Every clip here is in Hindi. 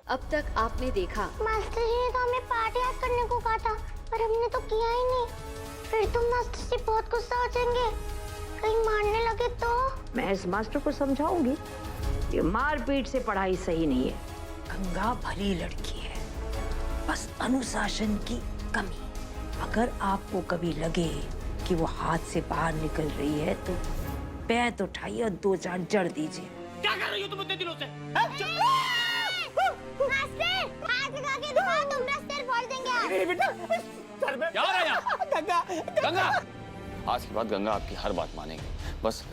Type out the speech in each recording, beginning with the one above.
अब तक आपने देखा। मास्टर जी ने तो हमें पार्ट याद करने को कहा था, पर हमने तो किया ही नहीं। फिर तो मास्टर जी बहुत गुस्सा हो जाएंगे, कहीं मारने लगे तो। मैं इस मास्टर को समझाऊंगी, ये मारपीट से पढ़ाई सही नहीं है। गंगा भली लड़की है, बस अनुशासन की कमी। अगर आपको कभी लगे कि वो हाथ से बाहर निकल रही है तो पैर उठाइए और 2-4 जड़ दीजिए। क्या कर रही हो तुम इतने दिनों से? मास्टर, हाथ लगा के दिखाओ, तुम सिर फोड़ देंगे। बेटा, सर में क्या हो रहा है? गंगा, गंगा। आज के बाद गंगा आपकी हर बात मानेगी, बस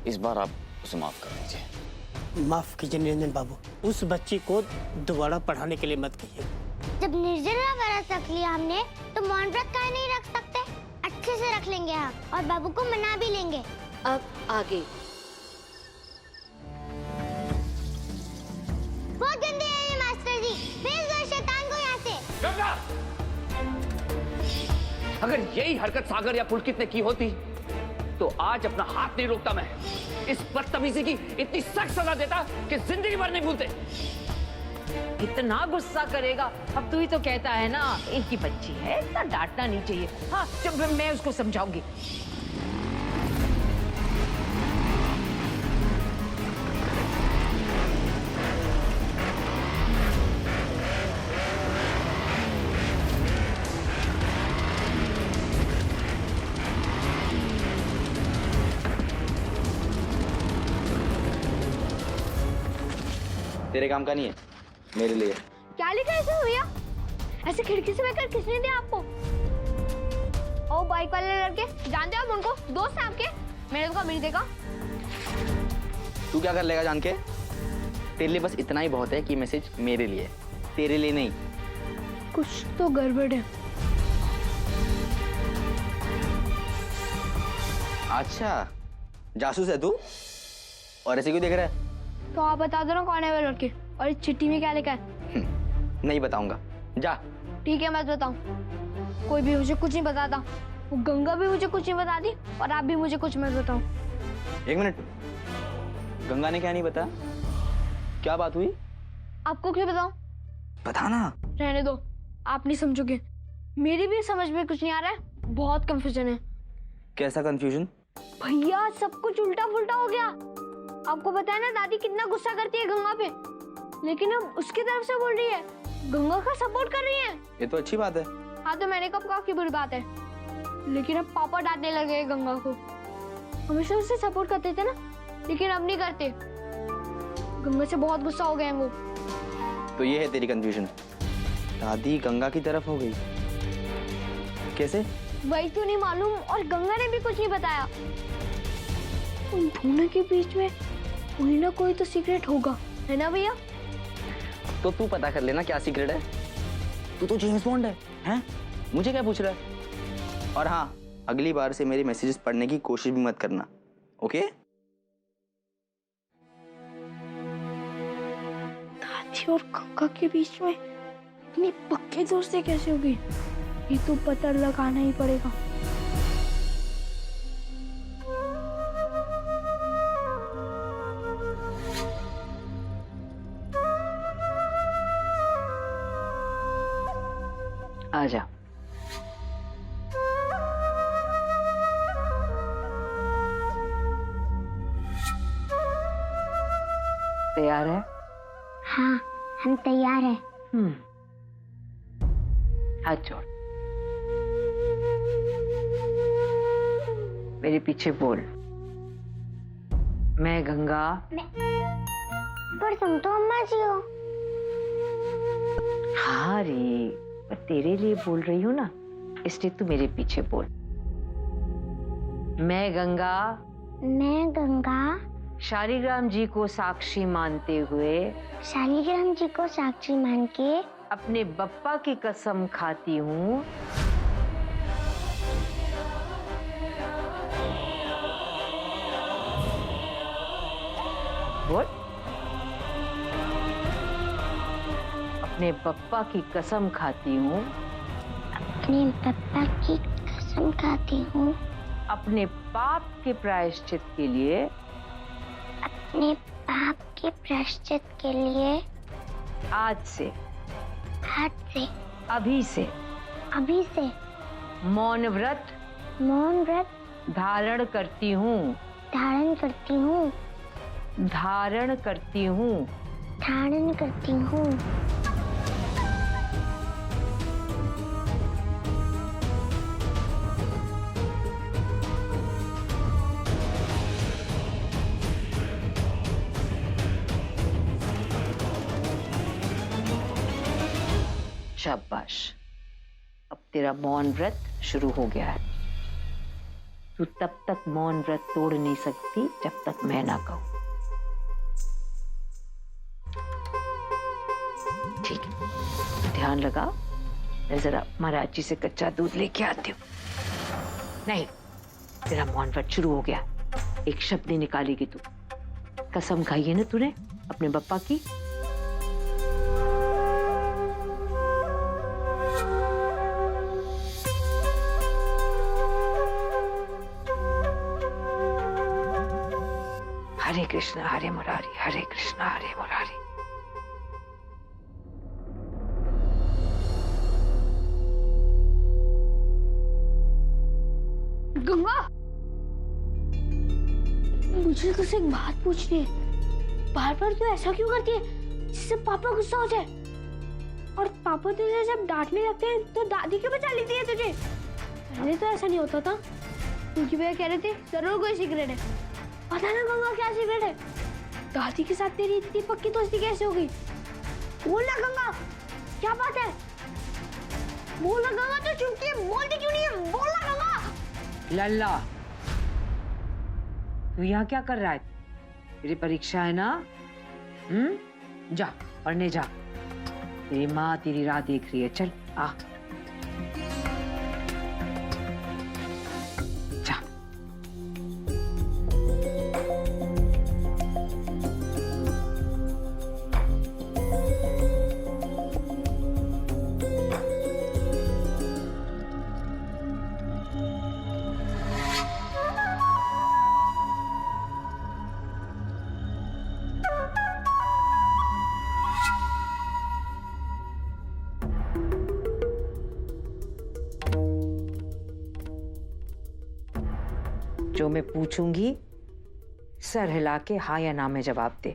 इस बार आप उसे माफ कर दीजिए। माफ कीजिए निरंजन बाबू, उस बच्ची को दोबारा पढ़ाने के लिए मत कहिए। जब निर्जला व्रत रख लिया हमने, तो मौन व्रत काहे नहीं रख सकते? अच्छे से रख लेंगे हम, और बाबू को मना भी लेंगे। अब आगे। बहुत गंदे हैं ये मास्टर जी, भेज दो शैतान को यहाँ से। गंगा, अगर यही हरकत सागर या पुलकित ने की होती तो आज अपना हाथ नहीं रोकता मैं। इस बदतमीजी की इतनी सख्त सजा देता कि जिंदगी भर नहीं भूलते। इतना गुस्सा करेगा? अब तू ही तो कहता है ना, एक ही बच्ची है, इतना डांटना नहीं चाहिए। हाँ, जब मैं उसको समझाऊंगी। तेरे काम का नहीं है, मेरे लिए। क्या लिखा है इसमें भैया? ऐसे खिड़की से बैठकर किसने दिया आपको? ओ बाइक वाले लड़के, जानते हो आप उनको? दोस्त हैं आपके? मेरे को मिल देगा। तू क्या कर लेगा जान के? तेरे लिए बस इतना ही बहुत है कि मैसेज मेरे लिए, तेरे लिए नहीं। कुछ तो गड़बड़ है। अच्छा, जासूस है तू? और ऐसे क्यों देख रहा है? तो आप बता दो ना कौन है वो लड़के, और इस चिट्ठी में क्या लिखा है? नहीं बताऊंगा, जा। ठीक है, मत बताऊं। कोई भी मुझे कुछ नहीं बताता। वो गंगा भी मुझे कुछ नहीं बताती, और आप भी मुझे कुछ मत बताओ। एक मिनट, गंगा ने क्या नहीं बताया? क्या बात हुई? आपको क्यों बताऊं? बताना। रहने दो, आप नहीं समझोगे। मेरी भी समझ में कुछ नहीं आ रहा है, बहुत कंफ्यूजन है। कैसा कंफ्यूजन? भैया सब कुछ उल्टा पुल्टा हो गया। आपको पता है ना दादी कितना गुस्सा करती है गंगा पे, लेकिन अब उसकी तरफ से बोल रही है, गंगा का सपोर्ट कर रही है। ये तो अच्छी बात है। हाँ, तो मैंने कब कहा कि बुरी बात है? लेकिन अब पापा डांटने लगे गंगा को। हमेशा उसे सपोर्ट करते थे ना, लेकिन अब नहीं करते। गंगा से बहुत गुस्सा हो गए हैं वो। तो ये है तेरी कंफ्यूजन, दादी गंगा की तरफ हो गई। कैसे? वही तो नहीं मालूम, और गंगा ने भी कुछ नहीं बताया। उन दोनों के बीच में कोई ना कोई तो सीक्रेट होगा, है ना भैया? तो तू पता कर लेना क्या सीक्रेट है। तू तो जेम्स बॉन्ड है, हैं? मुझे क्या पूछ रहा है? और हाँ, अगली बार से मेरे मैसेजेस पढ़ने की कोशिश भी मत करना, ओके? दादी और गंगा के बीच में इतनी पक्की दोस्ती कैसे हो गई? ये तो पता लगाना ही पड़ेगा। आजा। तैयार है? हाँ, हम तैयार हैं। हाथ जोड़, मेरे पीछे बोल। मैं गंगा। पर तुम तो अम्मा जी हो। हाँ रे, पर तेरे लिए बोल रही हूँ ना, इसलिए तू मेरे पीछे बोल। मैं गंगा शालिग्राम जी को साक्षी मानते हुए, शालिग्राम जी को साक्षी मान के अपने बप्पा की कसम खाती हूँ बोल। अपने बप्पा की कसम खाती हूँ, अपने बप्पा की कसम खाती हूँ, अपने पाप के प्रायश्चित के लिए, अपने पाप के प्रायश्चित के लिए आज से, आज से, अभी से अभी से मौन व्रत मौन व्रत धारण करती हूँ, धारण करती हूँ, धारण करती हूँ। धारण करती हूँ। शाबाश, अब तेरा मौन व्रत शुरू हो गया है। तू तब तक मौन व्रत तोड़ नहीं सकती जब तक मैं ना कहूं। ठीक है, ध्यान लगा। मैं जरा महाराज जी से कच्चा दूध लेके आती हूँ। नहीं, तेरा मौन व्रत शुरू हो गया। एक शब्द नहीं निकालेगी तू। कसम खाई है ना तूने अपने बप्पा की? हरे कृष्ण हरे मुरारी, हरे कृष्ण हरे मुरारी। गंगा, मुझे तुझसे एक बात पूछनी है। बार बार तू ऐसा क्यों करती है जिससे पापा गुस्सा हो जाए? और पापा तुझे जब डांटने लगते हैं तो दादी क्यों बचा लेती है तुझे? पहले तो ऐसा नहीं होता था। क्योंकि भैया कह रहे थे जरूर कोई सीक्रेट है। पता ना गंगा क्या सीक्रेट है? दादी के साथ तेरी इतनी पक्की दोस्ती कैसे हो गई? बोल ना गंगा, क्या बात है? बोल ना गंगा, तो चुपती है, बोलती क्यों नहीं है? बोल ना गंगा। लल्ला, तू यहाँ क्या कर रहा है? तेरी परीक्षा है ना? जा पढ़ने जा। तेरी माँ तेरी राह देख रही है। चल आ जा। जो मैं पूछूंगी सर हिला के हाँ या ना में जवाब दे।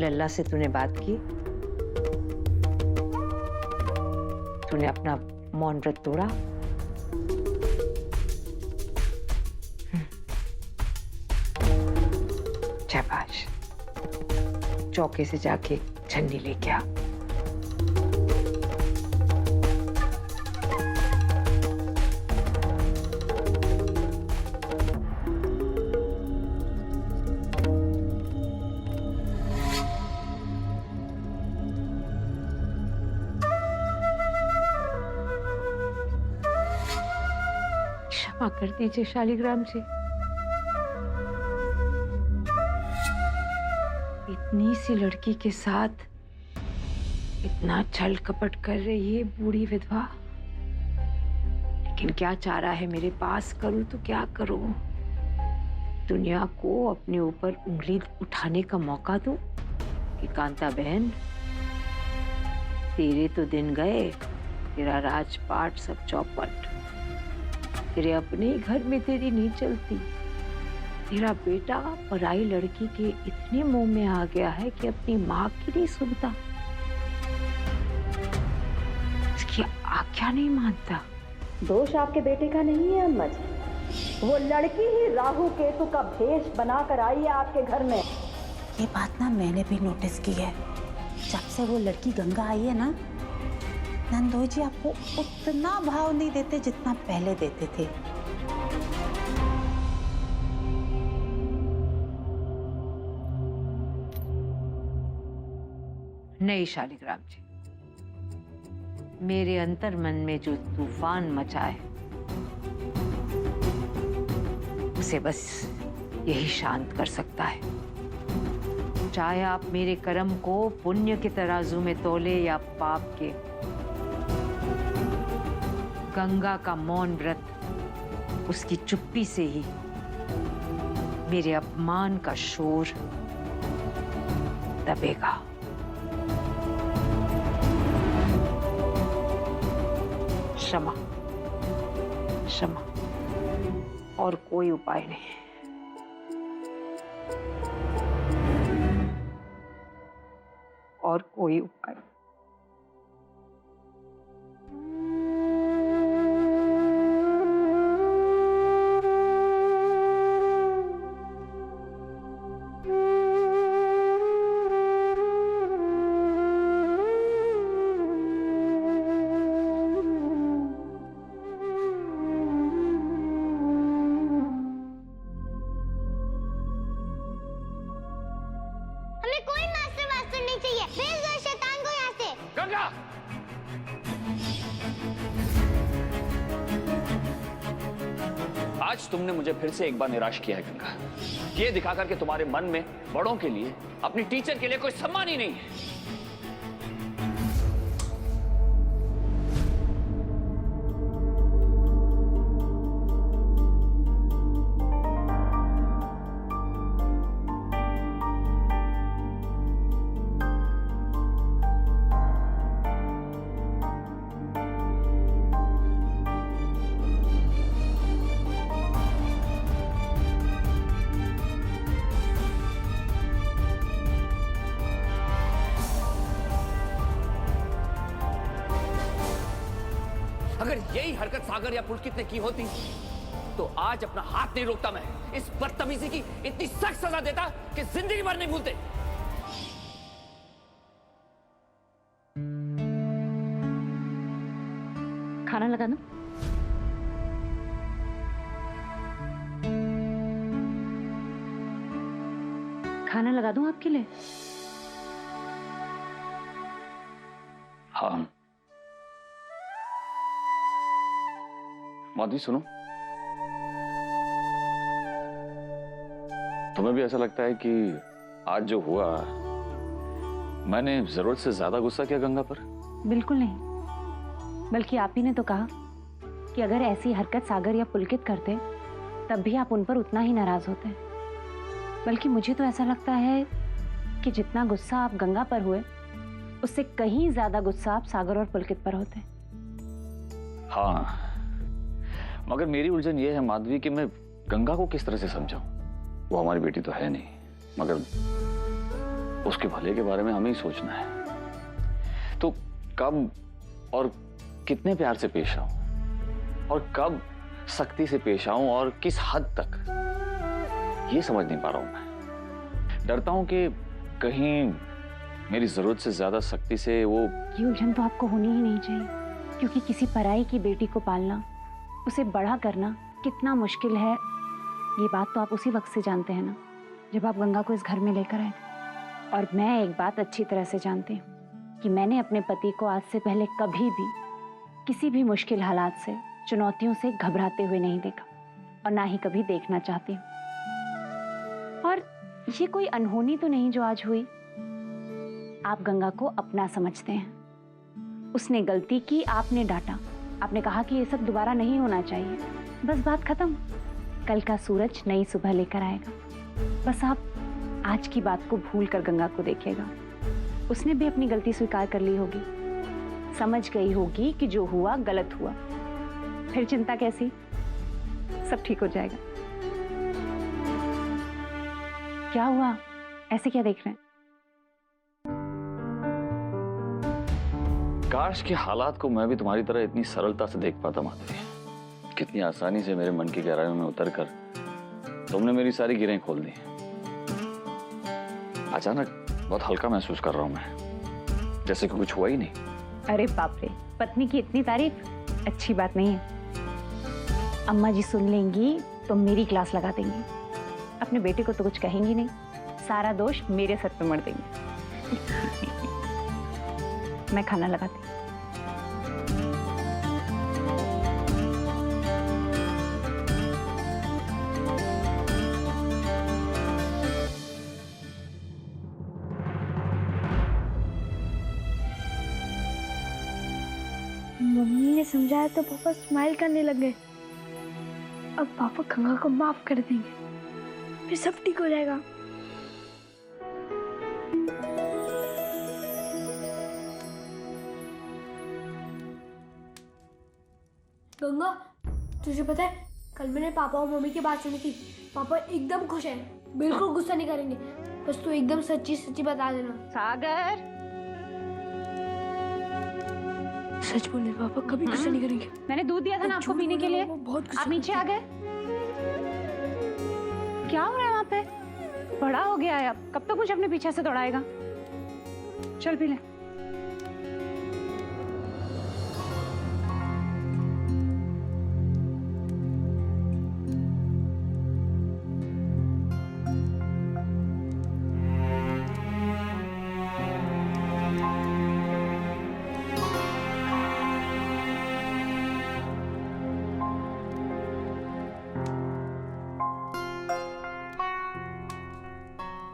लल्ला से तूने बात की? तूने अपना मौन व्रत तोड़ा? शाबाश, चौके से जाके छन्नी लेके आ। क्षमा कर दीजिए शालिग्राम जी। इतनी सी लड़की के साथ इतना छल कपट कर रही है बूढ़ी विधवा। लेकिन क्या चारा है मेरे पास? करूं तो क्या करूं? दुनिया को अपने ऊपर उंगली उठाने का मौका दूं कि कांता बहन, तेरे तो दिन गए, तेरा राजपाट सब चौपट। तेरे अपने ही घर में तेरी नहीं चलती। तेरा बेटा पराई लड़की के इतने मुंह में आ गया है कि अपनी माँ की नहीं सुनता, उसकी आज्ञा नहीं मानता। दोष आपके बेटे का नहीं है अम्मा जी। वो लड़की ही राहु केतु का भेष बनाकर आई है आपके घर में। ये बात ना मैंने भी नोटिस की है। जब से वो लड़की गंगा आई है ना, नंदोई जी आपको उतना भाव नहीं देते जितना पहले देते थे। नहीं शालिग्राम जी, मेरे अंतर मन में जो तूफान मचा है उसे बस यही शांत कर सकता है। चाहे आप मेरे कर्म को पुण्य के तराजू में तोले या पाप के। गंगा का मौन व्रत, उसकी चुप्पी से ही मेरे अपमान का शोर दबेगा। क्षमा, क्षमा, और कोई उपाय नहीं। और कोई उपाय। हमें कोई मास्टर वास्टर नहीं चाहिए। भेज दो शैतान को यहाँ से। गंगा, आज तुमने मुझे फिर से एक बार निराश किया है गंगा, ये दिखाकर कि तुम्हारे मन में बड़ों के लिए, अपनी टीचर के लिए कोई सम्मान ही नहीं है। अगर यही हरकत सागर या पुलकित ने की होती तो आज अपना हाथ नहीं रोकता मैं। इस बदतमीजी की इतनी सख्त सजा देता कि जिंदगी भर नहीं भूलते। खाना लगा दो। खाना लगा दूं आपके लिए? हाँ माधवी, सुनो, तुम्हें भी ऐसा लगता है कि आज जो हुआ, मैंने जरूरत से ज्यादा गुस्सा किया गंगा पर? बिल्कुल नहीं, बल्कि आप ही ने तो कहा कि अगर ऐसी हरकत सागर या पुलकित करते तब भी आप उन पर उतना ही नाराज होते। बल्कि मुझे तो ऐसा लगता है कि जितना गुस्सा आप गंगा पर हुए उससे कहीं ज्यादा गुस्सा आप सागर और पुलकित पर होते। हाँ, मगर मेरी उलझन ये है माधवी कि मैं गंगा को किस तरह से समझाऊं। वो हमारी बेटी तो है नहीं, मगर उसके भले के बारे में हमें ही सोचना है। तो कब और कितने प्यार से पेश आऊं, और कब सख्ती से पेश आऊं, और किस हद तक, ये समझ नहीं पा रहा हूं मैं। डरता हूं कि कहीं मेरी जरूरत से ज्यादा सख्ती से वो। ये उलझन तो आपको होनी ही नहीं चाहिए, क्योंकि किसी पराई की बेटी को पालना, उसे बड़ा करना कितना मुश्किल है, ये बात तो आप उसी वक्त से जानते हैं ना, जब आप गंगा को इस घर में लेकर आए। और मैं एक बात अच्छी तरह से जानती हूँ कि मैंने अपने पति को आज से पहले कभी भी किसी भी मुश्किल हालात से, चुनौतियों से घबराते हुए नहीं देखा, और ना ही कभी देखना चाहती हूँ। और ये कोई अनहोनी तो नहीं जो आज हुई। आप गंगा को अपना समझते हैं, उसने गलती की, आपने डांटा, आपने कहा कि ये सब दोबारा नहीं होना चाहिए, बस बात खत्म। कल का सूरज नई सुबह लेकर आएगा। बस आप आज की बात को भूल कर गंगा को देखिएगा। उसने भी अपनी गलती स्वीकार कर ली होगी, समझ गई होगी कि जो हुआ गलत हुआ। फिर चिंता कैसी, सब ठीक हो जाएगा। क्या हुआ, ऐसे क्या देख रहे हैं? काश के हालात को मैं भी तुम्हारी तरह इतनी सरलता से देख पाता माधवी। कितनी आसानी से मेरे मन की गहराइयों में उतरकर तुमने मेरी सारी गिरें खोल दी। अचानक बहुत हल्का महसूस कर रहा हूं मैं, जैसे कि कुछ हुआ ही नहीं। अरे बाप रे, पत्नी की इतनी तारीफ अच्छी बात नहीं है। अम्मा जी सुन लेंगी तो मेरी क्लास लगा देंगी। अपने बेटे को तो कुछ कहेंगी नहीं, सारा दोष मेरे सर पे मर देंगे। मैं खाना लगाती हूँ। मम्मी ने समझाया तो पापा स्माइल करने लगे। अब पापा गंगा को माफ कर देंगे। फिर सब ठीक हो जाएगा। गंगा, तुझे पता है कल मैंने पापा और मम्मी की बात सुनी थी। पापा एकदम खुश हैं, बिल्कुल गुस्सा नहीं करेंगे। बस तू एकदम सच्ची सच्ची बता देना। सागर, सच बोले पापा, कभी गुस्सा नहीं करेंगे। मैंने दूध दिया था ना आपको पीने के लिए। बहुत आप नीचे आ गए? क्या हो रहा है वहाँ पे? बड़ा हो गया है अब, कब तक मुझे अपने पीछे से दौड़ाएगा? चल पी ले।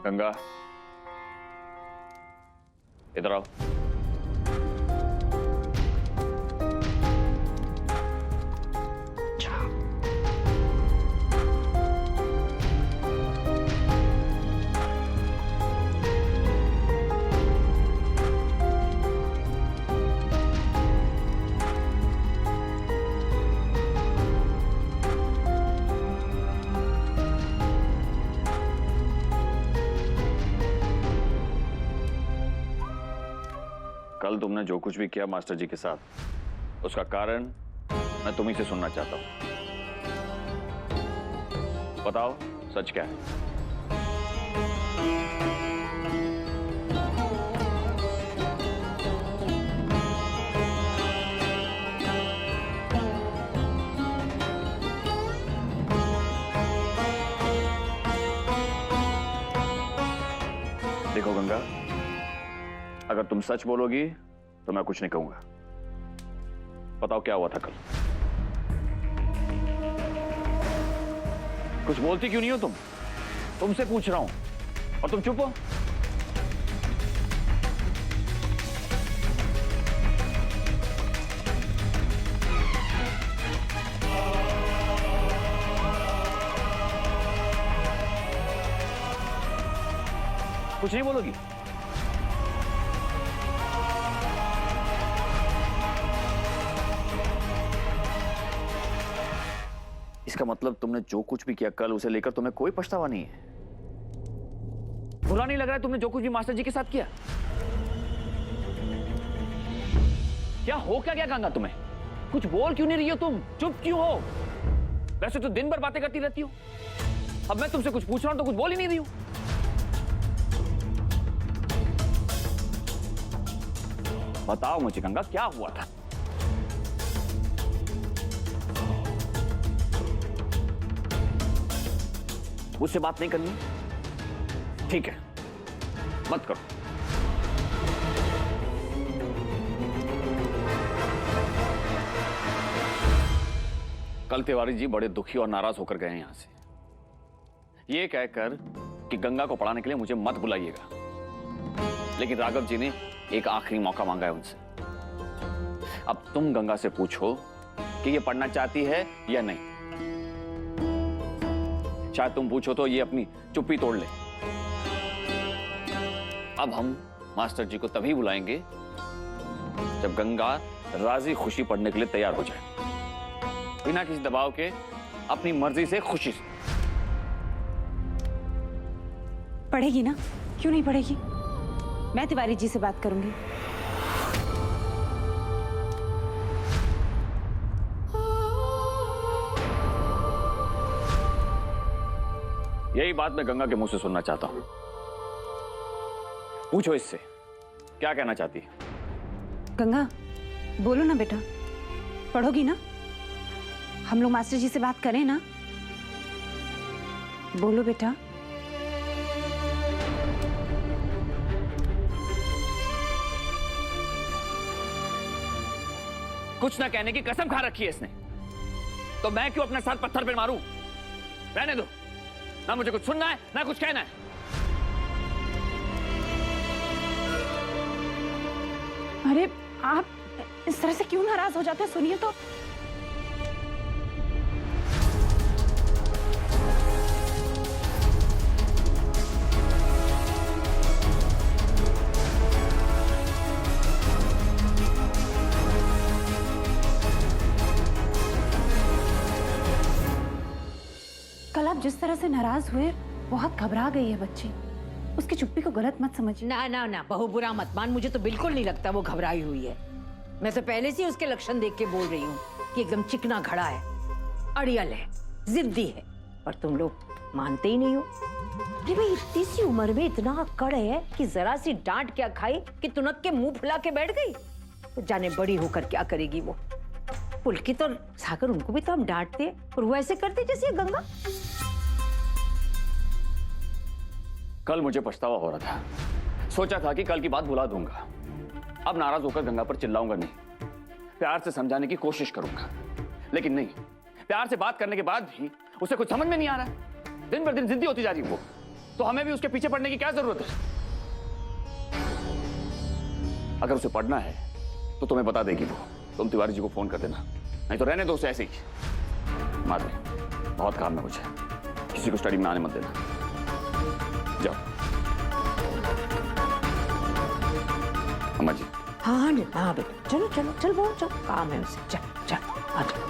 गंगा, इधर आओ। कल तुमने जो कुछ भी किया मास्टर जी के साथ, उसका कारण मैं तुम्ही से सुनना चाहता हूं। बताओ सच क्या है? देखो गंगा, अगर तुम सच बोलोगी तो मैं कुछ नहीं कहूंगा। बताओ क्या हुआ था कल? कुछ बोलती क्यों नहीं हो तुम? तुमसे पूछ रहा हूं और तुम चुप हो। कुछ नहीं बोलोगी? इसका मतलब तुमने जो कुछ भी किया कल, उसे लेकर तुम्हें कोई पछतावा नहीं है? बुरा नहीं लग रहा है तुमने जो कुछ भी मास्टर जी के साथ किया? क्या हो क्या गया गंगा तुम्हें? कुछ बोल क्यों नहीं रही हो तुम? चुप क्यों हो? वैसे तो दिन भर बातें करती रहती हो। अब मैं तुमसे कुछ पूछ रहा हूं तो कुछ बोल ही नहीं रही हो। बताओ मुझे गंगा, क्या हुआ था? मुझसे बात नहीं करनी? ठीक है, मत करो। कल तिवारी जी बड़े दुखी और नाराज होकर गए यहां से, ये कहकर कि गंगा को पढ़ाने के लिए मुझे मत बुलाइएगा। लेकिन राघव जी ने एक आखिरी मौका मांगा है उनसे। अब तुम गंगा से पूछो कि ये पढ़ना चाहती है या नहीं। शायद तुम पूछो तो ये अपनी चुप्पी तोड़ ले। अब हम मास्टर जी को तभी बुलाएंगे जब गंगा राजी खुशी पढ़ने के लिए तैयार हो जाए, बिना किसी दबाव के, अपनी मर्जी से, खुशी से। पढ़ेगी ना? क्यों नहीं पढ़ेगी? मैं तिवारी जी से बात करूंगी। यही बात मैं गंगा के मुंह से सुनना चाहता हूं। पूछो इससे, क्या कहना चाहती है? गंगा, बोलो ना बेटा, पढ़ोगी ना? हम लोग मास्टर जी से बात करें ना? बोलो बेटा। कुछ ना कहने की कसम खा रखी है इसने, तो मैं क्यों अपने साथ पत्थर पे मारूं? रहने दो, ना मुझे कुछ सुनना है ना कुछ कहना है। अरे आप इस तरह से क्यों नाराज हो जाते हैं? सुनिए तो। आप जिस तरह से नाराज हुए, बहुत घबरा गई है बच्ची। उसकी चुप्पी को गलत मत समझिए। ना ना ना, बहू बुरा मत मान, मुझे तो बिल्कुल नहीं लगता वो घबराई हुई है। मैं तो पहले से ही उसके लक्षण देख के बोल रही हूँ कि एकदम चिकना घड़ा है, अड़ियल है, जिद्दी है, और तुम लोग मानते ही नहीं हो। अरे भाई, इतनी सी उम्र में इतना अक्कड़ है कि जरा सी डांट क्या खाई कि तुनक के मुंह फुला के बैठ गई। तो जाने बड़ी होकर क्या करेगी वो। पुलकित और सागर, उनको भी तो हम डांटते और वो ऐसे करते जैसे गंगा। कल मुझे पछतावा हो रहा था, सोचा था कि कल की बात भुला दूंगा। अब नाराज होकर गंगा पर चिल्लाऊंगा नहीं, प्यार से समझाने की कोशिश करूंगा। लेकिन नहीं, प्यार से बात करने के बाद भी उसे कुछ समझ में नहीं आ रहा है। दिन भर दिन जिद्दी होती जा रही है वो, तो हमें भी उसके पीछे पड़ने की क्या जरूरत है? अगर उसे पढ़ना है तो तुम्हें बता देगी वो। तुम तिवारी जी को फोन कर देना, नहीं तो रहने दो उसे ऐसे ही। माधवी, बहुत काम है मुझे, किसी को स्टडी में आने मत देना। जाओ। अम्मा जी। हाँ हाँ बेटा, चलो चलो चल, बहुत चल, काम है उसे, चल चल आ जाओ।